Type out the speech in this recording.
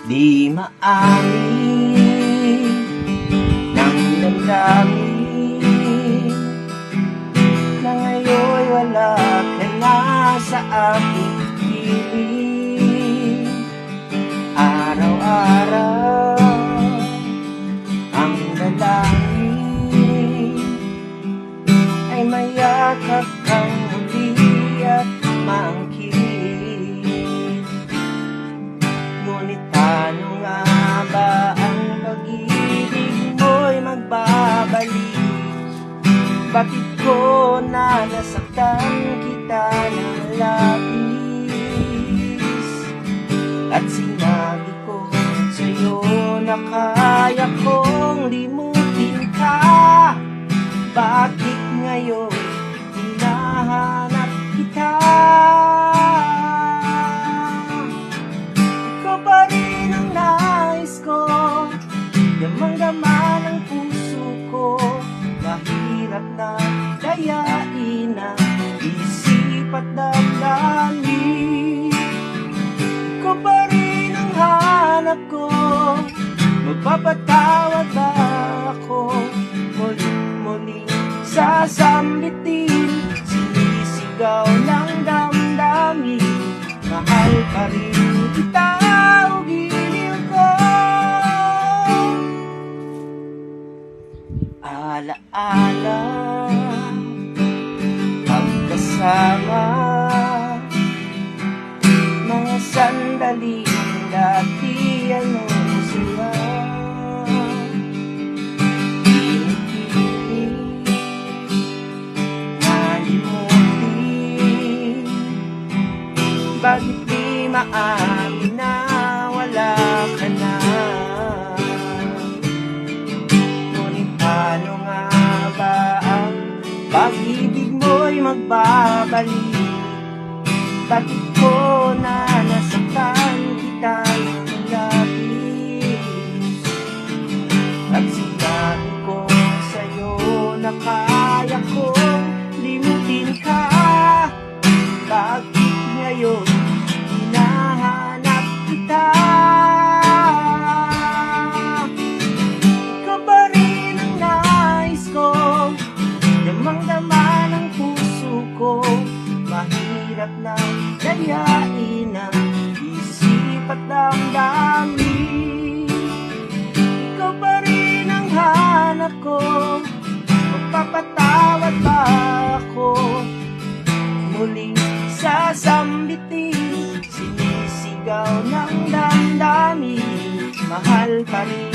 Di maamin ng damdamin na ngayon wala ka na sa aking piling. Araw-araw ang dalangin ay mayakap kang muli at maangkin. Ngunit paano nga ba ang pag-ibig mo'y magbabalik? Bakit ko na nasaktan kita ng labis? At sinabi ko sa'yo na kaya kong limutin ka. Bakit ngayon hinahanap kita? Ikaw pa rin ang nais ko, damang-dama ng puso ko. Mahirap na dayain ang isip at damdamin. Ikaw pa rin ang hanap ko, magpapatawad ba ako? Muling sasambitin, sinisigaw ng damdamin. Mahal pa rin kita, o giliw ko. Alaala, pagkasama, mga sandaling dati ano sila. Pinipilit, nalimutin, bakit di maamin na wala ka na? Ngunit paano nga ba ang pag-ibig mo'y magbabalik? Bakit ko na nasaktan kita ng labis? At sinabi ko sa'yo na kaya kong limutin ka. Bakit ngayon hinahanap kita? Ikaw pa rin ang nais ko, damang-dama ng puso ko. Mahirap na dayain ang isip at damdamin. Ikaw pa rin ang hanap ko, magpapatawad ba ako? Muling sasambitin, sinisigaw ng damdamin. Mahal pa rin